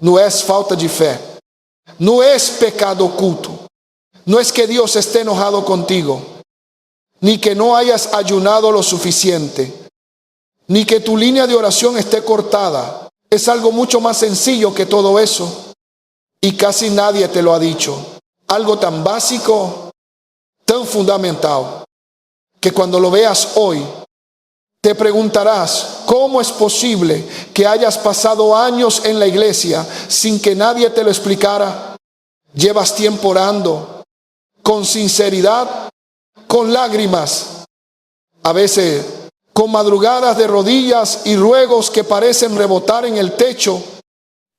no es falta de fe, no es pecado oculto, no es que Dios esté enojado contigo, ni que no hayas ayunado lo suficiente, ni que tu línea de oración esté cortada. Es algo mucho más sencillo que todo eso, y casi nadie te lo ha dicho. Algo tan básico, tan fundamental, que cuando lo veas hoy, te preguntarás, ¿cómo es posible que hayas pasado años en la iglesia sin que nadie te lo explicara? Llevas tiempo orando, con sinceridad, con lágrimas, a veces con madrugadas de rodillas y ruegos que parecen rebotar en el techo.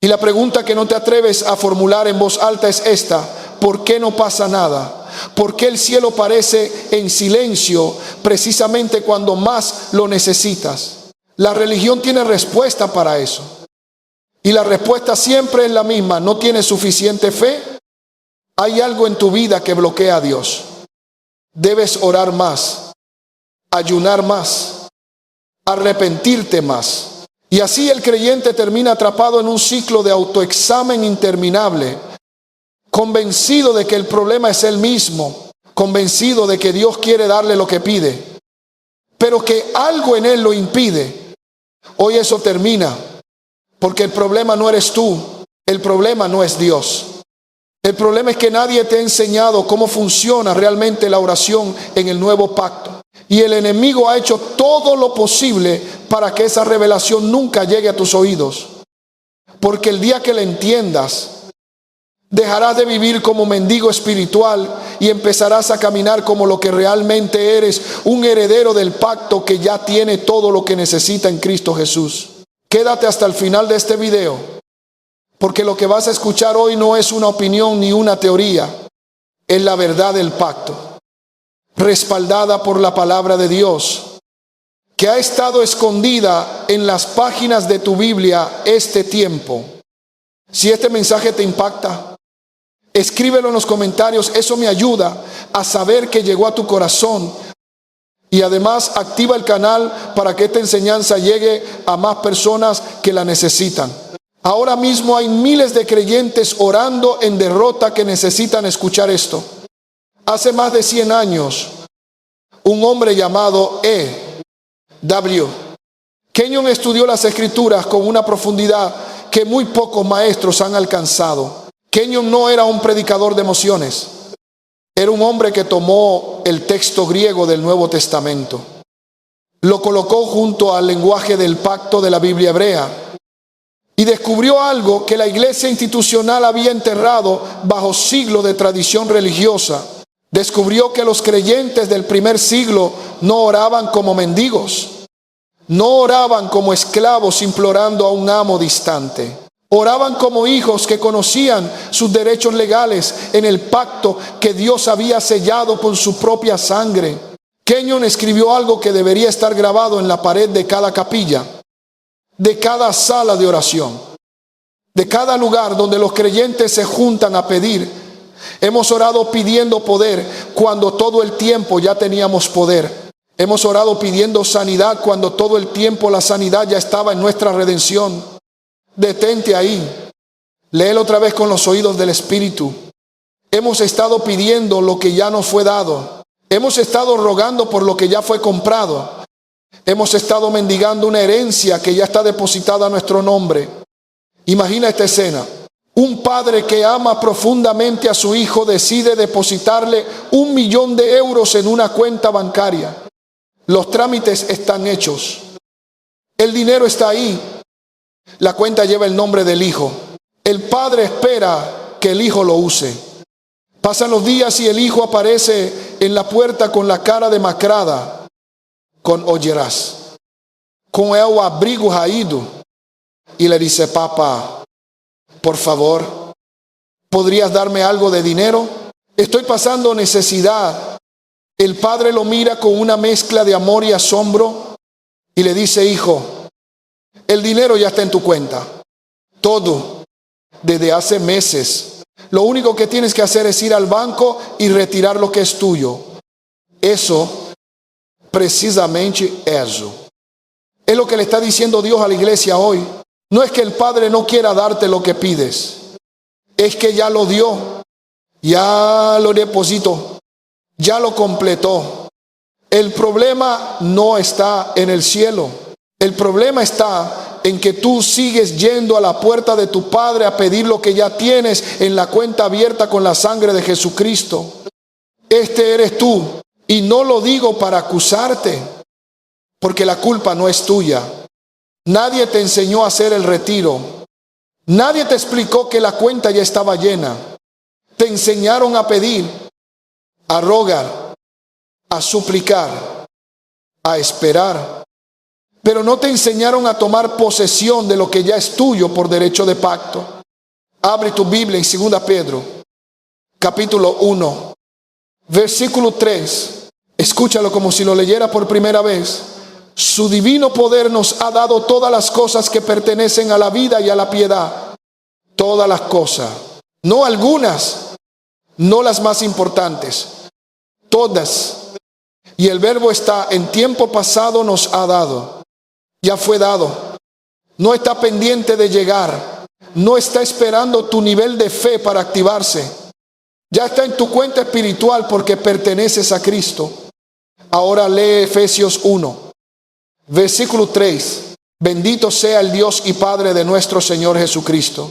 Y la pregunta que no te atreves a formular en voz alta es esta: ¿por qué no pasa nada? ¿Por qué el cielo parece en silencio precisamente cuando más lo necesitas? La religión tiene respuesta para eso. Y la respuesta siempre es la misma: ¿no tienes suficiente fe? Hay algo en tu vida que bloquea a Dios. Debes orar más, ayunar más, arrepentirte más. Y así el creyente termina atrapado en un ciclo de autoexamen interminable, convencido de que el problema es él mismo, convencido de que Dios quiere darle lo que pide, pero que algo en él lo impide. Hoy eso termina, porque el problema no eres tú, el problema no es Dios. El problema es que nadie te ha enseñado cómo funciona realmente la oración en el nuevo pacto. Y el enemigo ha hecho todo lo posible para que esa revelación nunca llegue a tus oídos. Porque el día que la entiendas, dejarás de vivir como mendigo espiritual y empezarás a caminar como lo que realmente eres, un heredero del pacto que ya tiene todo lo que necesita en Cristo Jesús. Quédate hasta el final de este video, porque lo que vas a escuchar hoy no es una opinión ni una teoría, es la verdad del pacto, respaldada por la palabra de Dios, que ha estado escondida en las páginas de tu Biblia este tiempo. Si este mensaje te impacta, escríbelo en los comentarios. Eso me ayuda a saber que llegó a tu corazón. Y además activa el canal para que esta enseñanza llegue a más personas que la necesitan. Ahora mismo hay miles de creyentes orando en derrota que necesitan escuchar esto. Hace más de 100 años, un hombre llamado E.W. Kenyon estudió las escrituras con una profundidad que muy pocos maestros han alcanzado. Kenyon no era un predicador de emociones. Era un hombre que tomó el texto griego del Nuevo Testamento, lo colocó junto al lenguaje del pacto de la Biblia hebrea y descubrió algo que la iglesia institucional había enterrado bajo siglos de tradición religiosa. Descubrió que los creyentes del primer siglo no oraban como mendigos, no oraban como esclavos implorando a un amo distante. Oraban como hijos que conocían sus derechos legales en el pacto que Dios había sellado con su propia sangre. Kenyon escribió algo que debería estar grabado en la pared de cada capilla, de cada sala de oración, de cada lugar donde los creyentes se juntan a pedir. Hemos orado pidiendo poder cuando todo el tiempo ya teníamos poder. Hemos orado pidiendo sanidad cuando todo el tiempo la sanidad ya estaba en nuestra redención. Detente ahí, léelo otra vez con los oídos del Espíritu. Hemos estado pidiendo lo que ya nos fue dado. Hemos estado rogando por lo que ya fue comprado. Hemos estado mendigando una herencia que ya está depositada a nuestro nombre. Imagina esta escena. Un padre que ama profundamente a su hijo decide depositarle 1 millón de euros en una cuenta bancaria. Los trámites están hechos. El dinero está ahí. La cuenta lleva el nombre del hijo. El padre espera que el hijo lo use. Pasan los días y el hijo aparece en la puerta con la cara demacrada, con olleras, con el abrigo raído, y le dice: papá, por favor, ¿podrías darme algo de dinero? Estoy pasando necesidad. El padre lo mira con una mezcla de amor y asombro y le dice: hijo, el dinero ya está en tu cuenta, todo, desde hace meses. Lo único que tienes que hacer es ir al banco y retirar lo que es tuyo. Eso, precisamente eso, es lo que le está diciendo Dios a la iglesia hoy. No es que el Padre no quiera darte lo que pides, es que ya lo dio, ya lo depositó, ya lo completó. El problema no está en el cielo. El problema está en que tú sigues yendo a la puerta de tu Padre a pedir lo que ya tienes en la cuenta abierta con la sangre de Jesucristo. Este eres tú. Y no lo digo para acusarte, porque la culpa no es tuya. Nadie te enseñó a hacer el retiro. Nadie te explicó que la cuenta ya estaba llena. Te enseñaron a pedir, a rogar, a suplicar, a esperar. Pero no te enseñaron a tomar posesión de lo que ya es tuyo por derecho de pacto. Abre tu Biblia en 2 Pedro, capítulo 1, versículo 3. Escúchalo como si lo leyera por primera vez. Su divino poder nos ha dado todas las cosas que pertenecen a la vida y a la piedad. Todas las cosas. No algunas, no las más importantes. Todas. Y el verbo está en tiempo pasado nos ha dado. Ya fue dado. No está pendiente de llegar. No está esperando tu nivel de fe para activarse. Ya está en tu cuenta espiritual porque perteneces a Cristo. Ahora lee Efesios 1, versículo 3. Bendito sea el Dios y Padre de nuestro Señor Jesucristo,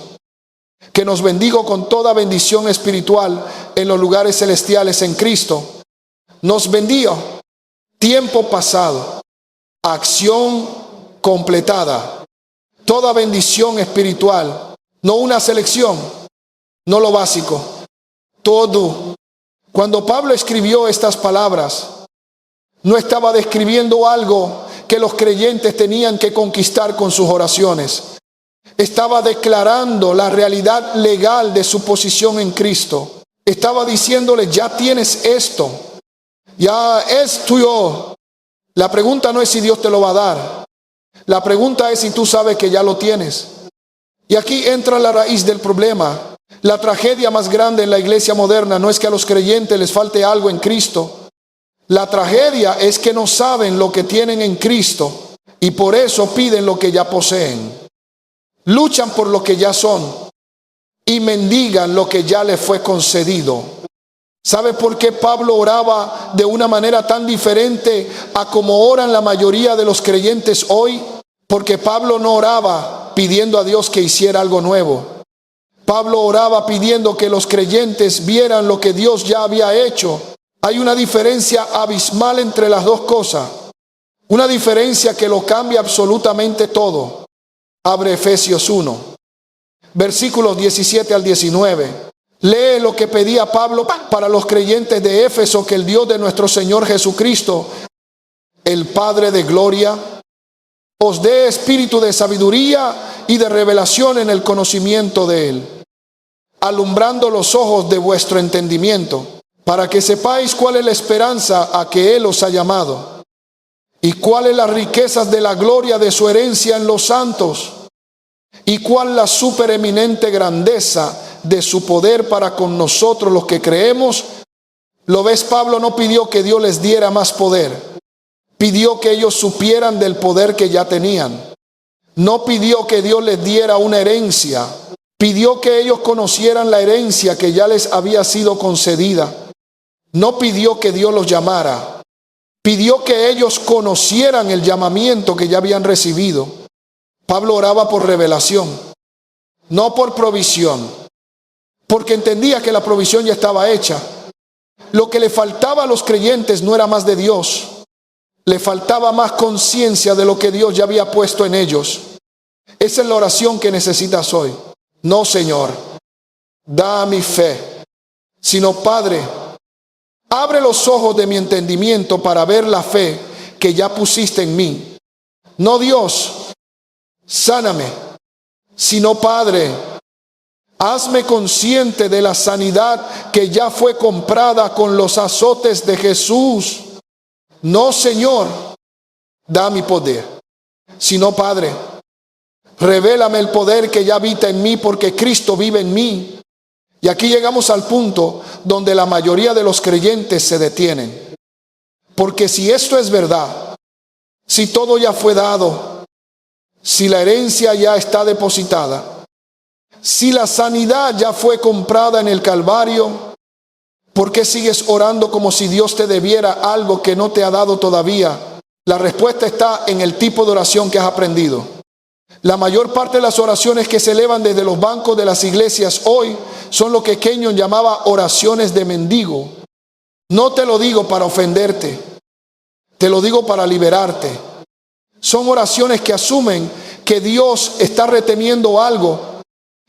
que nos bendijo con toda bendición espiritual en los lugares celestiales en Cristo. Nos bendijo, tiempo pasado, acción completada, toda bendición espiritual, no una selección, no lo básico, todo. Cuando Pablo escribió estas palabras, no estaba describiendo algo que los creyentes tenían que conquistar con sus oraciones. Estaba declarando la realidad legal de su posición en Cristo. Estaba diciéndole, ya tienes esto, ya es tuyo. La pregunta no es si Dios te lo va a dar. La pregunta es si tú sabes que ya lo tienes. Y aquí entra la raíz del problema. La tragedia más grande en la iglesia moderna no es que a los creyentes les falte algo en Cristo. La tragedia es que no saben lo que tienen en Cristo y por eso piden lo que ya poseen. Luchan por lo que ya son y mendigan lo que ya les fue concedido. ¿Sabe por qué Pablo oraba de una manera tan diferente a como oran la mayoría de los creyentes hoy? Porque Pablo no oraba pidiendo a Dios que hiciera algo nuevo. Pablo oraba pidiendo que los creyentes vieran lo que Dios ya había hecho. Hay una diferencia abismal entre las dos cosas. Una diferencia que lo cambia absolutamente todo. Abre Efesios 1, versículos 17 al 19. Lee lo que pedía Pablo para los creyentes de Éfeso, que el Dios de nuestro Señor Jesucristo, el Padre de gloria, os dé espíritu de sabiduría y de revelación en el conocimiento de Él, alumbrando los ojos de vuestro entendimiento, para que sepáis cuál es la esperanza a que Él os ha llamado, y cuáles las riquezas de la gloria de su herencia en los santos, y cuál la supereminente grandeza de su poder para con nosotros los que creemos. ¿Lo ves? Pablo no pidió que Dios les diera más poder. Pidió que ellos supieran del poder que ya tenían. No pidió que Dios les diera una herencia. Pidió que ellos conocieran la herencia que ya les había sido concedida. No pidió que Dios los llamara. Pidió que ellos conocieran el llamamiento que ya habían recibido. Pablo oraba por revelación, no por provisión, porque entendía que la provisión ya estaba hecha. Lo que le faltaba a los creyentes no era más de Dios, le faltaba más conciencia de lo que Dios ya había puesto en ellos. Esa es la oración que necesitas hoy. No, Señor, da mi fe, sino Padre, abre los ojos de mi entendimiento para ver la fe que ya pusiste en mí. No, Dios, sáname, sino Padre, hazme consciente de la sanidad que ya fue comprada con los azotes de Jesús. No, Señor, da mi poder, sino Padre, revélame el poder que ya habita en mí porque Cristo vive en mí. Y aquí llegamos al punto donde la mayoría de los creyentes se detienen. Porque si esto es verdad, si todo ya fue dado, Si la herencia ya está depositada, si la sanidad ya fue comprada en el Calvario, ¿por qué sigues orando como si Dios te debiera algo que no te ha dado todavía? La respuesta está en el tipo de oración que has aprendido. La mayor parte de las oraciones que se elevan desde los bancos de las iglesias hoy son lo que Kenyon llamaba oraciones de mendigo. No te lo digo para ofenderte, te lo digo para liberarte. Son oraciones que asumen que Dios está reteniendo algo,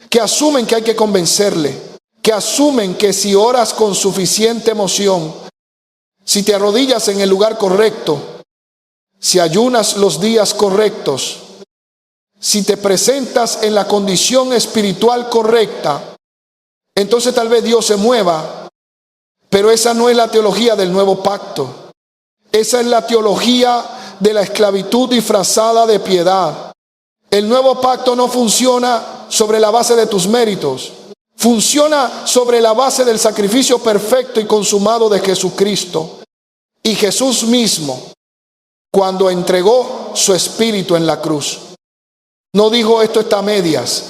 que asumen que hay que convencerle, que asumen que si oras con suficiente emoción, si te arrodillas en el lugar correcto, si ayunas los días correctos, si te presentas en la condición espiritual correcta, entonces tal vez Dios se mueva. Pero esa no es la teología del nuevo pacto. Esa es la teología de la esclavitud disfrazada de piedad. El nuevo pacto no funciona sobre la base de tus méritos. Funciona sobre la base del sacrificio perfecto y consumado de Jesucristo. Y Jesús mismo, cuando entregó su espíritu en la cruz, no dijo esto está a medias.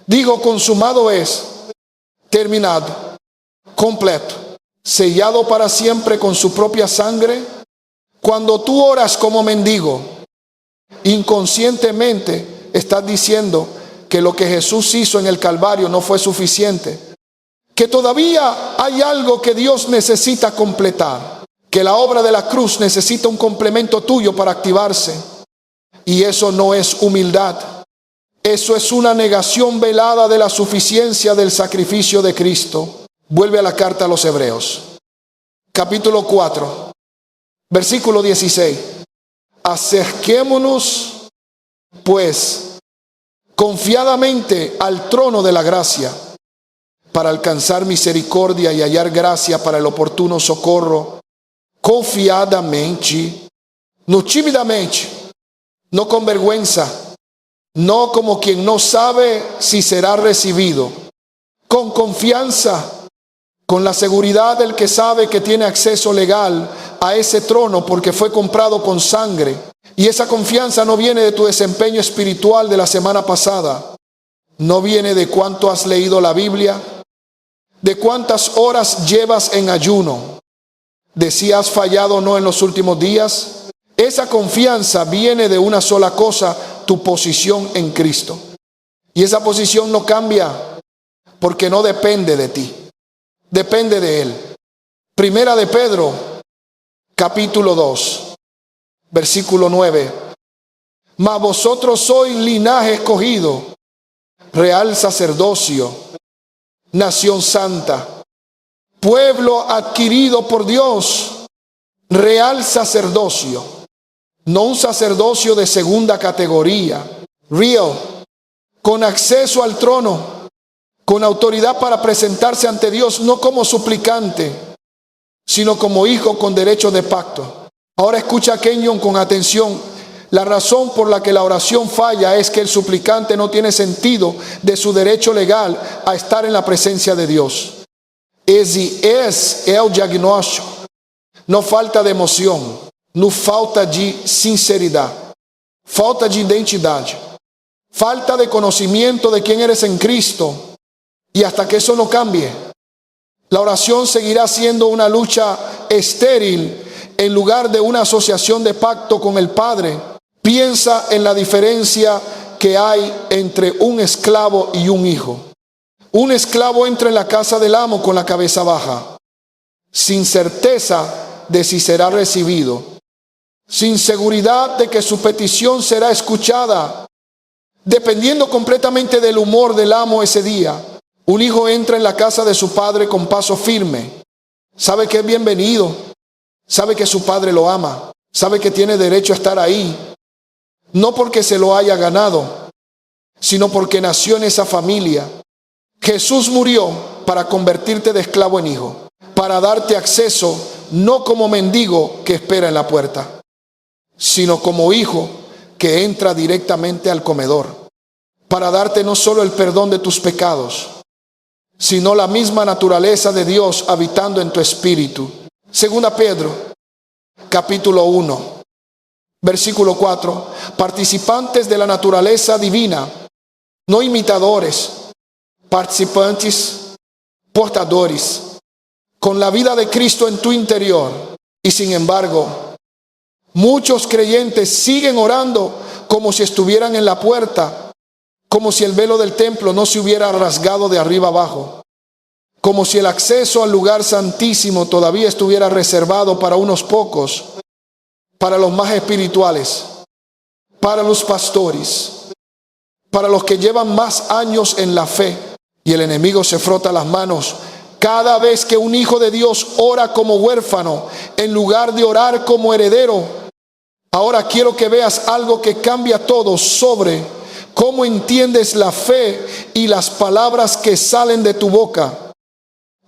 Dijo consumado es, terminado, completo, sellado para siempre con su propia sangre. Cuando tú oras como mendigo, inconscientemente estás diciendo que lo que Jesús hizo en el Calvario no fue suficiente, que todavía hay algo que Dios necesita completar, que la obra de la cruz necesita un complemento tuyo para activarse. Y eso no es humildad, eso es una negación velada de la suficiencia del sacrificio de Cristo. Vuelve a la carta a los Hebreos, capítulo 4, versículo 16. Acerquémonos, pues, confiadamente al trono de la gracia, para alcanzar misericordia y hallar gracia para el oportuno socorro, confiadamente, no tímidamente, no con vergüenza, no como quien no sabe si será recibido, con confianza, con la seguridad del que sabe que tiene acceso legal a ese trono porque fue comprado con sangre. Y esa confianza no viene de tu desempeño espiritual de la semana pasada, no viene de cuánto has leído la Biblia, de cuántas horas llevas en ayuno, de si has fallado o no en los últimos días. Esa confianza viene de una sola cosa, tu posición en Cristo. Y esa posición no cambia porque no depende de ti, depende de Él. Primera de Pedro, capítulo 2, versículo 9. Mas vosotros sois linaje escogido, real sacerdocio, nación santa, pueblo adquirido por Dios, real sacerdocio. No un sacerdocio de segunda categoría, real, con acceso al trono, con autoridad para presentarse ante Dios, no como suplicante, sino como hijo con derecho de pacto. Ahora escucha a Kenyon con atención. La razón por la que la oración falla es que el suplicante no tiene sentido de su derecho legal a estar en la presencia de Dios. Ese es el diagnóstico. No falta de emoción, no falta de sinceridad, falta de identidad, falta de conocimiento de quién eres en Cristo. Y hasta que eso no cambie, la oración seguirá siendo una lucha estéril en lugar de una asociación de pacto con el Padre. Piensa en la diferencia que hay entre un esclavo y un hijo. Un esclavo entra en la casa del amo con la cabeza baja, sin certeza de si será recibido, sin seguridad de que su petición será escuchada, dependiendo completamente del humor del amo ese día. Un hijo entra en la casa de su padre con paso firme, sabe que es bienvenido, sabe que su padre lo ama, sabe que tiene derecho a estar ahí, no porque se lo haya ganado, sino porque nació en esa familia. Jesús murió para convertirte de esclavo en hijo, para darte acceso no como mendigo que espera en la puerta, sino como hijo que entra directamente al comedor, para darte no solo el perdón de tus pecados, sino la misma naturaleza de Dios habitando en tu espíritu. Segunda Pedro, capítulo 1, Versículo 4. Participantes de la naturaleza divina, no imitadores, participantes, portadores, con la vida de Cristo en tu interior. Y sin embargo, muchos creyentes siguen orando como si estuvieran en la puerta, como si el velo del templo no se hubiera rasgado de arriba abajo, como si el acceso al lugar santísimo todavía estuviera reservado para unos pocos, para los más espirituales, para los pastores, para los que llevan más años en la fe. Y el enemigo se frota las manos cada vez que un hijo de Dios ora como huérfano en lugar de orar como heredero. Ahora quiero que veas algo que cambia todo sobre cómo entiendes la fe y las palabras que salen de tu boca.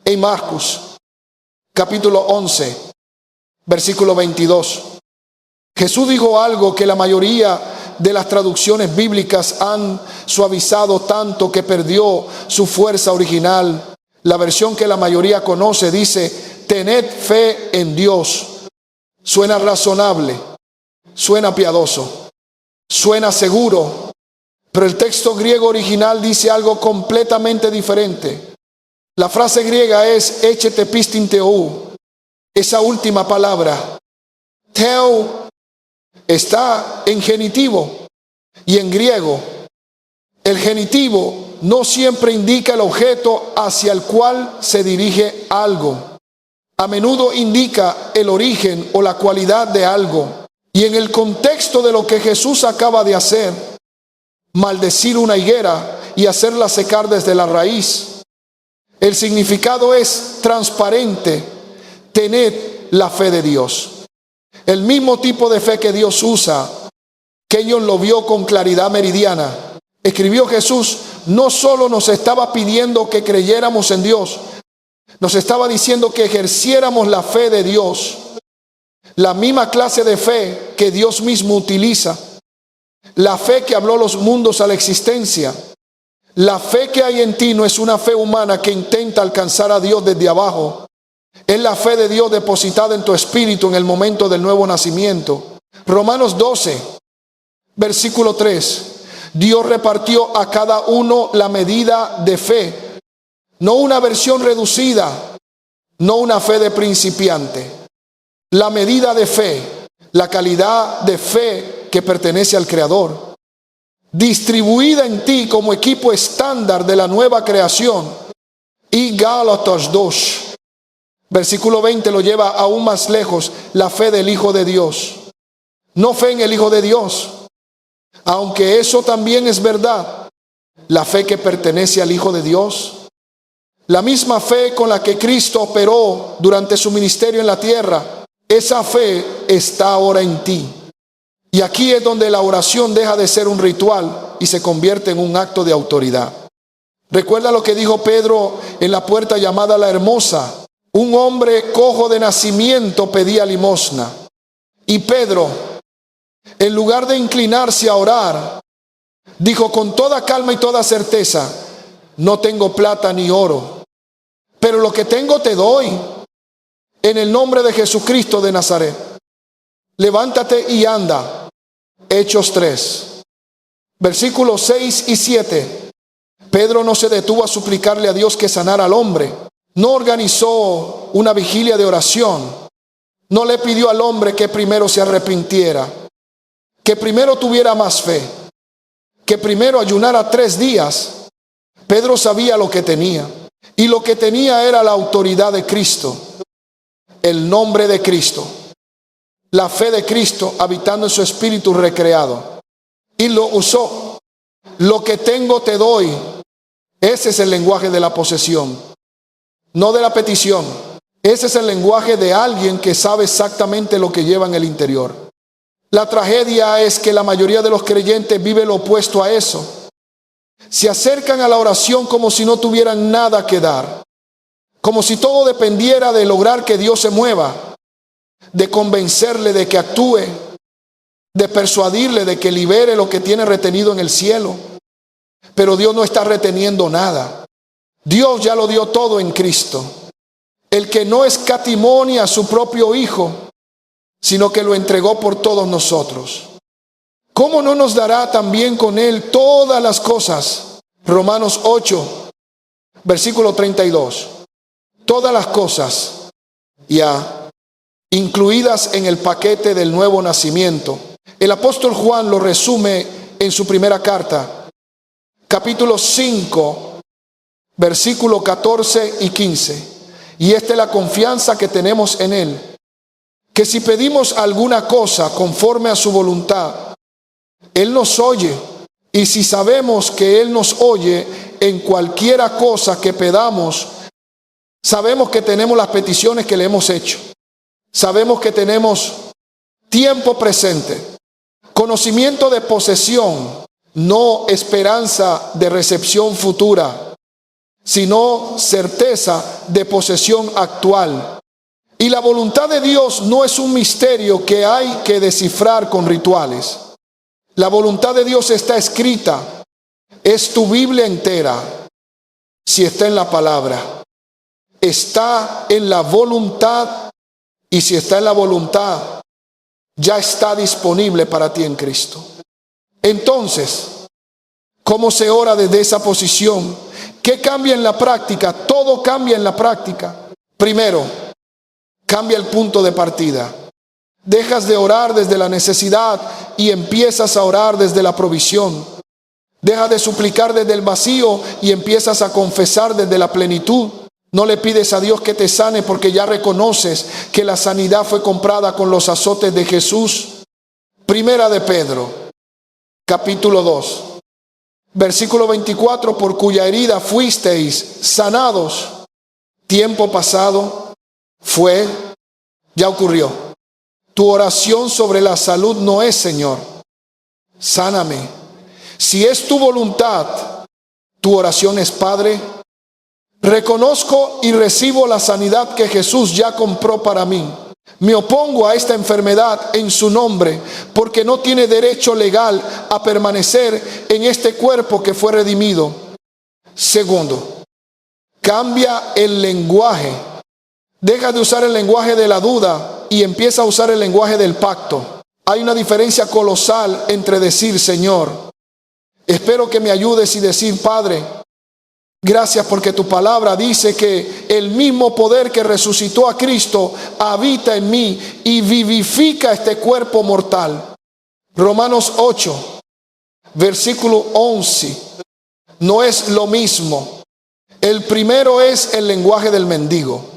En Marcos, capítulo 11, versículo 22. Jesús dijo algo que la mayoría de las traducciones bíblicas han suavizado tanto que perdió su fuerza original. La versión que la mayoría conoce dice: tened fe en Dios. Suena razonable, suena piadoso, suena seguro, pero el texto griego original dice algo completamente diferente. La frase griega es echete pistin theou. Esa última palabra, theo, está en genitivo, y en griego el genitivo no siempre indica el objeto hacia el cual se dirige algo. A menudo indica el origen o la cualidad de algo. Y en el contexto de lo que Jesús acaba de hacer, maldecir una higuera y hacerla secar desde la raíz, el significado es transparente: tened la fe de Dios. El mismo tipo de fe que Dios usa, que ellos lo vio con claridad meridiana. Escribió Jesús, no solo nos estaba pidiendo que creyéramos en Dios, nos estaba diciendo que ejerciéramos la fe de Dios. La misma clase de fe que Dios mismo utiliza. La fe que habló los mundos a la existencia. La fe que hay en ti no es una fe humana que intenta alcanzar a Dios desde abajo. Es la fe de Dios depositada en tu espíritu en el momento del nuevo nacimiento. Romanos 12, versículo 3. Dios repartió a cada uno la medida de fe. No una versión reducida, no una fe de principiante. La medida de fe, la calidad de fe que pertenece al Creador, distribuida en ti como equipo estándar de la nueva creación. Y Gálatas 2, versículo 20 lo lleva aún más lejos: la fe del Hijo de Dios. No fe en el Hijo de Dios, aunque eso también es verdad. La fe que pertenece al Hijo de Dios, la misma fe con la que Cristo operó durante su ministerio en la tierra, esa fe está ahora en ti. Y aquí es donde la oración deja de ser un ritual y se convierte en un acto de autoridad. Recuerda lo que dijo Pedro en la puerta llamada La Hermosa. Un hombre cojo de nacimiento pedía limosna. Y Pedro, en lugar de inclinarse a orar, dijo con toda calma y toda certeza: no tengo plata ni oro, pero lo que tengo te doy. En el nombre de Jesucristo de Nazaret, levántate y anda. Hechos 3, versículos 6 y 7. Pedro no se detuvo a suplicarle a Dios que sanara al hombre. No organizó una vigilia de oración. No le pidió al hombre que primero se arrepintiera, que primero tuviera más fe, que primero ayunara 3 días. Pedro sabía lo que tenía, y lo que tenía era la autoridad de Cristo, el nombre de Cristo, la fe de Cristo habitando en su espíritu recreado. Y lo usó. Lo que tengo te doy. Ese es el lenguaje de la posesión, no de la petición. Ese es el lenguaje de alguien que sabe exactamente lo que lleva en el interior. La tragedia es que la mayoría de los creyentes vive lo opuesto a eso. Se acercan a la oración como si no tuvieran nada que dar, como si todo dependiera de lograr que Dios se mueva, de convencerle de que actúe, de persuadirle de que libere lo que tiene retenido en el cielo. Pero Dios no está reteniendo nada. Dios ya lo dio todo en Cristo. El que no escatimó a su propio Hijo, sino que lo entregó por todos nosotros. ¿Cómo no nos dará también con Él todas las cosas? Romanos 8, versículo 32. Todas las cosas, ya, incluidas en el paquete del nuevo nacimiento. El apóstol Juan lo resume en su primera carta, capítulo 5, versículo 14 y 15. Y esta es la confianza que tenemos en Él, que si pedimos alguna cosa conforme a su voluntad, Él nos oye. Y si sabemos que Él nos oye en cualquiera cosa que pedamos, sabemos que tenemos las peticiones que le hemos hecho. Sabemos que tenemos tiempo presente, conocimiento de posesión, no esperanza de recepción futura, sino certeza de posesión actual. Y la voluntad de Dios no es un misterio que hay que descifrar con rituales. La voluntad de Dios está escrita, es tu Biblia entera, si está en la palabra. Está en la voluntad, y si está en la voluntad, ya está disponible para ti en Cristo. Entonces, ¿cómo se ora desde esa posición? ¿Qué cambia en la práctica? Todo cambia en la práctica. Primero, cambia el punto de partida. Dejas de orar desde la necesidad y empiezas a orar desde la provisión. Dejas de suplicar desde el vacío y empiezas a confesar desde la plenitud. No le pides a Dios que te sane porque ya reconoces que la sanidad fue comprada con los azotes de Jesús. Primera de Pedro, capítulo 2, versículo 24, por cuya herida fuisteis sanados. Tiempo pasado fue, ya ocurrió. Tu oración sobre la salud no es: Señor, sáname. Si es tu voluntad, tu oración es: Padre, reconozco y recibo la sanidad que Jesús ya compró para mí. Me opongo a esta enfermedad en su nombre, porque no tiene derecho legal a permanecer en este cuerpo que fue redimido. Segundo, cambia el lenguaje. Deja de usar el lenguaje de la duda y empieza a usar el lenguaje del pacto. Hay una diferencia colosal entre decir: Señor, espero que me ayudes, y decir: Padre, gracias porque tu palabra dice que el mismo poder que resucitó a Cristo habita en mí y vivifica este cuerpo mortal. Romanos 8, versículo 11. No es lo mismo. El primero es el lenguaje del mendigo.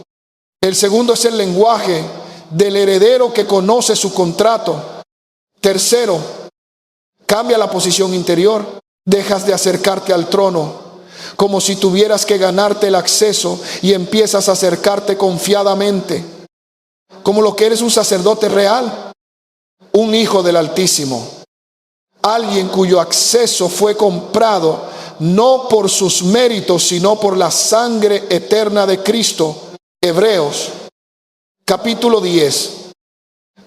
El segundo es el lenguaje del heredero que conoce su contrato. Tercero, cambia la posición interior. Dejas de acercarte al trono como si tuvieras que ganarte el acceso y empiezas a acercarte confiadamente, como lo que eres: un sacerdote real, un hijo del Altísimo, alguien cuyo acceso fue comprado no por sus méritos, sino por la sangre eterna de Cristo. Hebreos, capítulo 10,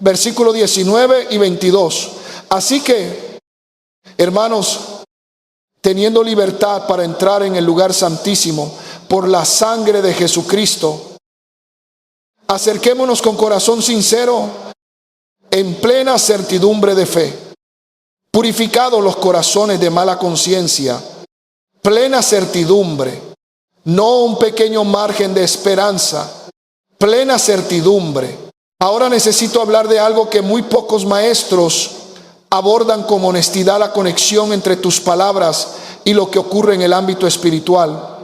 versículo 19 y 22. Así que, hermanos, teniendo libertad para entrar en el lugar santísimo por la sangre de Jesucristo, acerquémonos con corazón sincero, en plena certidumbre de fe, purificados los corazones de mala conciencia, plena certidumbre, no un pequeño margen de esperanza, plena certidumbre. Ahora necesito hablar de algo que muy pocos maestros abordan con honestidad: la conexión entre tus palabras y lo que ocurre en el ámbito espiritual.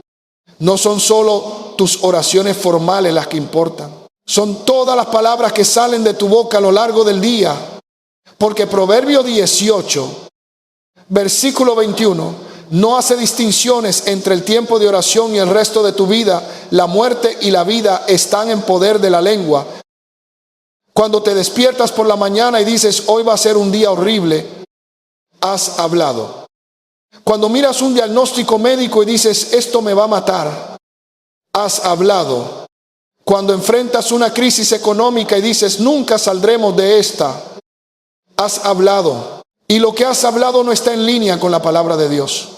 No son solo tus oraciones formales las que importan, son todas las palabras que salen de tu boca a lo largo del día. Porque Proverbio 18, versículo 21, no hace distinciones entre el tiempo de oración y el resto de tu vida. La muerte y la vida están en poder de la lengua. Cuando te despiertas por la mañana y dices: hoy va a ser un día horrible, has hablado. Cuando miras un diagnóstico médico y dices: esto me va a matar, has hablado. Cuando enfrentas una crisis económica y dices: nunca saldremos de esta, has hablado. Y lo que has hablado no está en línea con la palabra de Dios.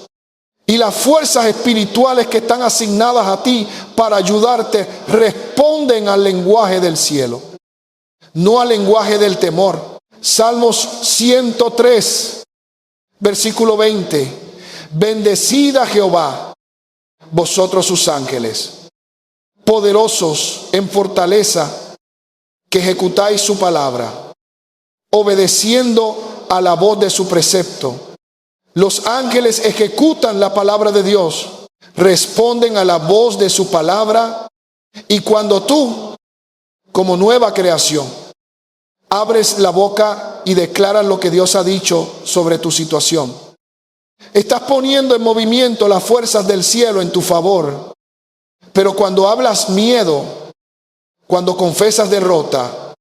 Y las fuerzas espirituales que están asignadas a ti para ayudarte responden al lenguaje del cielo. no al lenguaje del temor. Salmos 103, versículo 20. Bendecid a Jehová, vosotros sus ángeles, poderosos en fortaleza, que ejecutáis su palabra, obedeciendo a la voz de su precepto. Los ángeles ejecutan la palabra de Dios, responden a la voz de su palabra, y cuando tú, como nueva creación, abres la boca y declaras lo que Dios ha dicho sobre tu situación, estás poniendo en movimiento las fuerzas del cielo en tu favor. Pero cuando hablas miedo, cuando confesas derrota,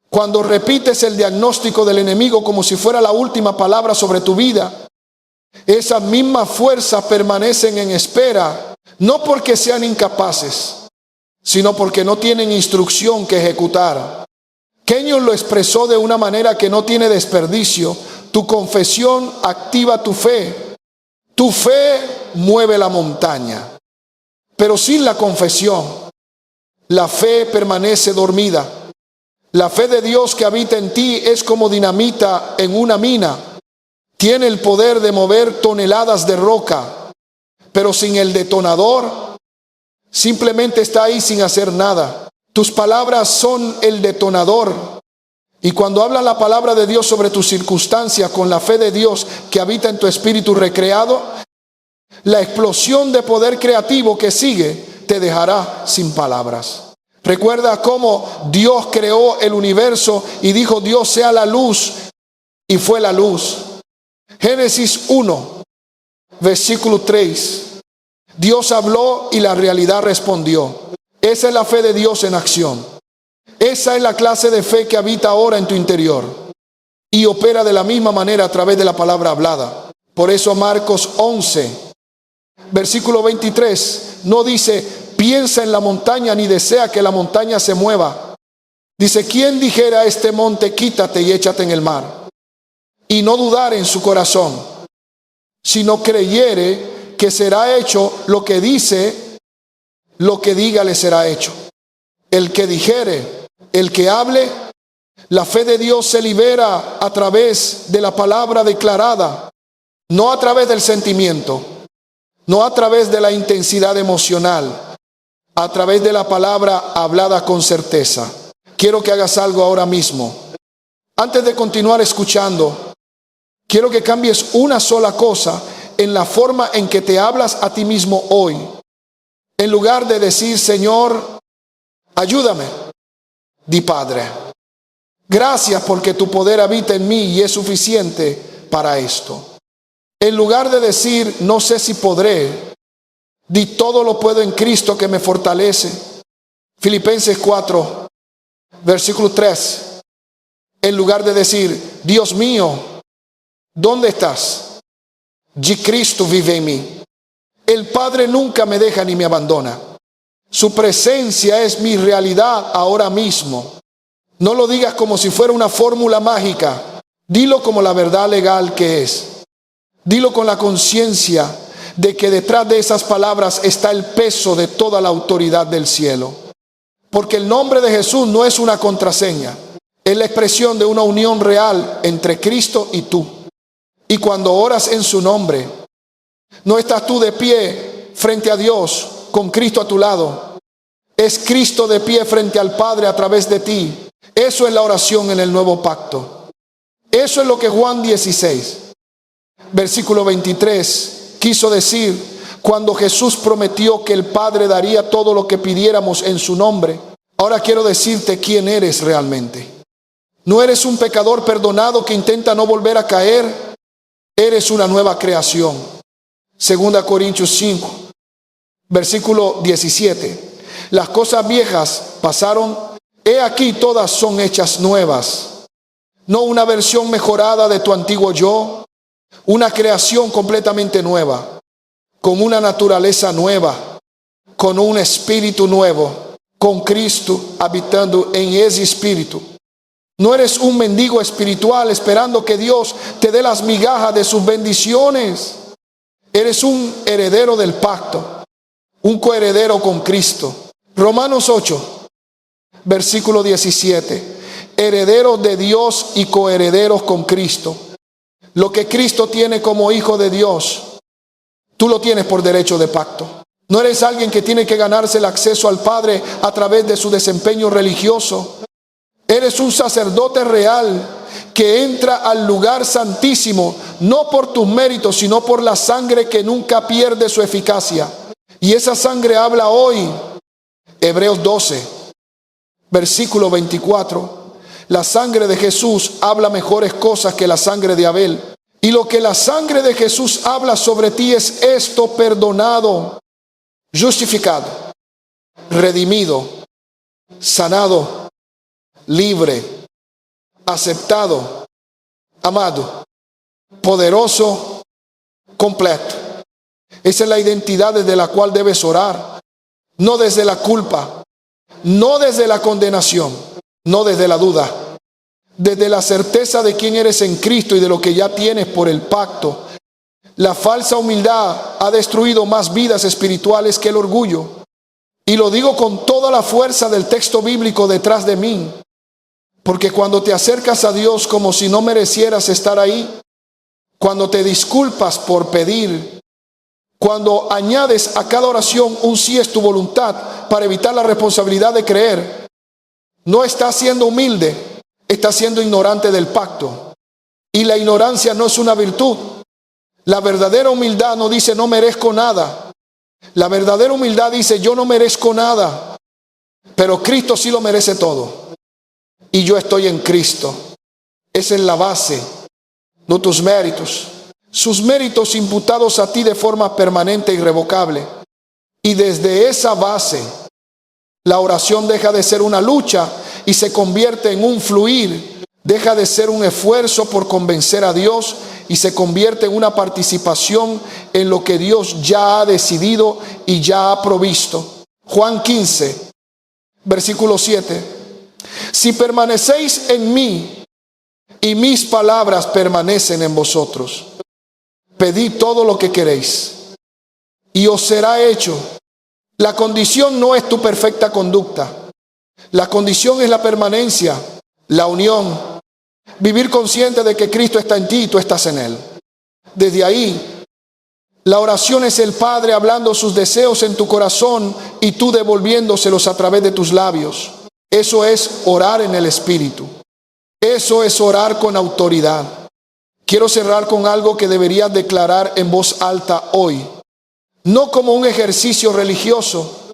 cuando repites el diagnóstico del enemigo como si fuera la última palabra sobre tu vida, esas mismas fuerzas permanecen en espera, no porque sean incapaces, sino porque no tienen instrucción que ejecutar. Kenyon lo expresó de una manera que no tiene desperdicio. Tu confesión activa tu fe. Tu fe mueve la montaña. Pero sin la confesión, la fe permanece dormida. La fe de Dios que habita en ti es como dinamita en una mina. Tiene el poder de mover toneladas de roca, pero sin el detonador, simplemente está ahí sin hacer nada. Tus palabras son el detonador. Y cuando hablas la palabra de Dios sobre tus circunstancias con la fe de Dios que habita en tu espíritu recreado, la explosión de poder creativo que sigue te dejará sin palabras. Recuerda cómo Dios creó el universo y dijo: Dios sea la luz, y fue la luz. Génesis 1, versículo 3. Dios habló y la realidad respondió. Esa es la fe de Dios en acción. Esa es la clase de fe que habita ahora en tu interior y opera de la misma manera a través de la palabra hablada. Por eso Marcos 11, versículo 23, no dice: piensa en la montaña, ni desea que la montaña se mueva. Dice: ¿quién dijera a este monte, quítate y échate en el mar? Y no dudar en su corazón, sino creyere que será hecho lo que dice, lo que diga le será hecho. El que dijere, el que hable, la fe de Dios se libera a través de la palabra declarada, no a través del sentimiento, no a través de la intensidad emocional, a través de la palabra hablada con certeza. Quiero que hagas algo ahora mismo. Antes de continuar escuchando, quiero que cambies una sola cosa en la forma en que te hablas a ti mismo hoy. En lugar de decir: Señor, ayúdame, di: Padre, gracias porque tu poder habita en mí y es suficiente para esto. En lugar de decir: no sé si podré, di: todo lo puedo en Cristo que me fortalece. Filipenses 4, versículo 3. En lugar de decir: Dios mío, ¿dónde estás? Cristo vive en mí. El Padre nunca me deja ni me abandona. Su presencia es mi realidad ahora mismo. No lo digas como si fuera una fórmula mágica. Dilo como la verdad legal que es. Dilo con la conciencia de que detrás de esas palabras está el peso de toda la autoridad del cielo. Porque el nombre de Jesús no es una contraseña. Es la expresión de una unión real entre Cristo y tú. Y cuando oras en su nombre, no estás tú de pie frente a Dios con Cristo a tu lado. Es Cristo de pie frente al Padre a través de ti. Eso es la oración en el nuevo pacto. Eso es lo que Juan 16, versículo 23 quiso decir cuando Jesús prometió que el Padre daría todo lo que pidiéramos en su nombre. Ahora quiero decirte quién eres realmente. No eres un pecador perdonado que intenta no volver a caer. Eres una nueva creación. 2 Corintios 5, versículo 17. Las cosas viejas pasaron, he aquí todas son hechas nuevas. No una versión mejorada de tu antiguo yo, una creación completamente nueva, con una naturaleza nueva, con un espíritu nuevo, con Cristo habitando en ese espíritu. No eres un mendigo espiritual esperando que Dios te dé las migajas de sus bendiciones. Eres un heredero del pacto, un coheredero con Cristo. Romanos 8, versículo 17. herederos de Dios y coherederos con Cristo. Lo que Cristo tiene como hijo de Dios, tú lo tienes por derecho de pacto. No eres alguien que tiene que ganarse el acceso al Padre a través de su desempeño religioso. Eres un sacerdote real que entra al lugar santísimo, no por tus méritos, sino por la sangre que nunca pierde su eficacia. Y esa sangre habla hoy, Hebreos 12, versículo 24. La sangre de Jesús habla mejores cosas que la sangre de Abel. Y lo que la sangre de Jesús habla sobre ti es esto: perdonado, justificado, redimido, sanado, libre, aceptado, amado, poderoso, completo. Esa es la identidad desde la cual debes orar. No desde la culpa, no desde la condenación, no desde la duda. Desde la certeza de quién eres en Cristo y de lo que ya tienes por el pacto. La falsa humildad ha destruido más vidas espirituales que el orgullo. Y lo digo con toda la fuerza del texto bíblico detrás de mí. Porque cuando te acercas a Dios como si no merecieras estar ahí, cuando te disculpas por pedir, cuando añades a cada oración un sí es tu voluntad para evitar la responsabilidad de creer, no estás siendo humilde, estás siendo ignorante del pacto. Y la ignorancia no es una virtud. La verdadera humildad no dice no merezco nada. La verdadera humildad dice yo no merezco nada, pero Cristo sí lo merece todo. Y yo estoy en Cristo. Esa es la base, no tus méritos. Sus méritos imputados a ti de forma permanente e irrevocable. Y desde esa base, la oración deja de ser una lucha y se convierte en un fluir. Deja de ser un esfuerzo por convencer a Dios y se convierte en una participación en lo que Dios ya ha decidido y ya ha provisto. Juan 15, versículo 7. Si permanecéis en mí y mis palabras permanecen en vosotros, pedid todo lo que queréis y os será hecho. La condición no es tu perfecta conducta. La condición es la permanencia, la unión. Vivir consciente de que Cristo está en ti y tú estás en Él. Desde ahí, la oración es el Padre hablando sus deseos en tu corazón y tú devolviéndoselos a través de tus labios. Eso es orar en el Espíritu. Eso es orar con autoridad. Quiero cerrar con algo que deberías declarar en voz alta hoy. No como un ejercicio religioso,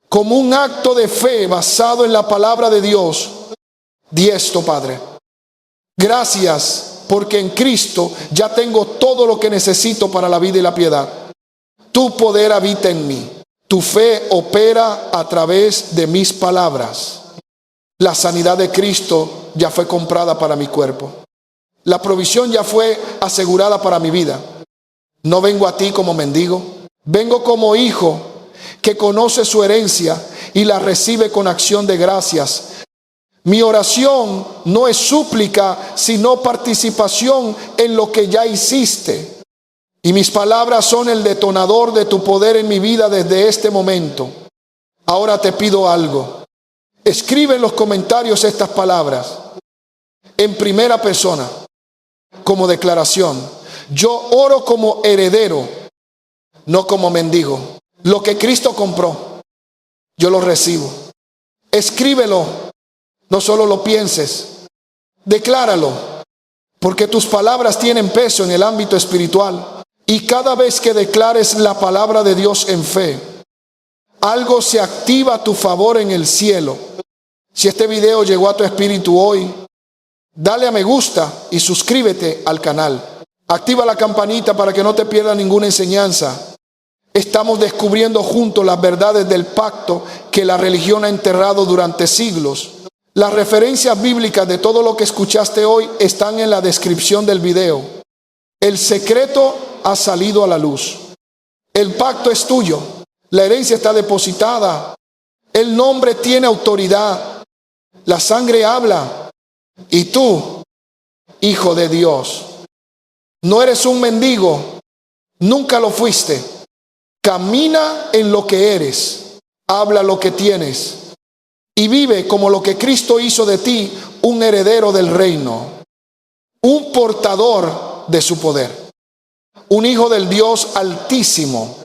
como un acto de fe basado en la palabra de Dios. Di esto, Padre. Gracias, porque en Cristo ya tengo todo lo que necesito para la vida y la piedad. Tu poder habita en mí. Tu fe opera a través de mis palabras. La sanidad de Cristo ya fue comprada para mi cuerpo. La provisión ya fue asegurada para mi vida. No vengo a ti como mendigo. Vengo como hijo que conoce su herencia y la recibe con acción de gracias. Mi oración no es súplica, sino participación en lo que ya hiciste. Y mis palabras son el detonador de tu poder en mi vida desde este momento. Ahora te pido algo. Escribe en los comentarios estas palabras en primera persona como declaración. Yo oro como heredero, no como mendigo. Lo que Cristo compró, yo lo recibo. Escríbelo. No solo lo pienses, decláralo, porque tus palabras tienen peso en el ámbito espiritual. Y cada vez que declares la palabra de Dios en fe, algo se activa a tu favor en el cielo. Si este video llegó a tu espíritu hoy, dale a me gusta y suscríbete al canal. Activa la campanita para que no te pierdas ninguna enseñanza. Estamos descubriendo juntos las verdades del pacto que la religión ha enterrado durante siglos. Las referencias bíblicas de todo lo que escuchaste hoy están en la descripción del video. El secreto ha salido a la luz. El pacto es tuyo. La herencia está depositada. El nombre tiene autoridad. La sangre habla. Y tú, hijo de Dios, no eres un mendigo. Nunca lo fuiste. Camina en lo que eres. Habla lo que tienes. Y vive como lo que Cristo hizo de ti un heredero del reino, un portador de su poder, un hijo del Dios Altísimo,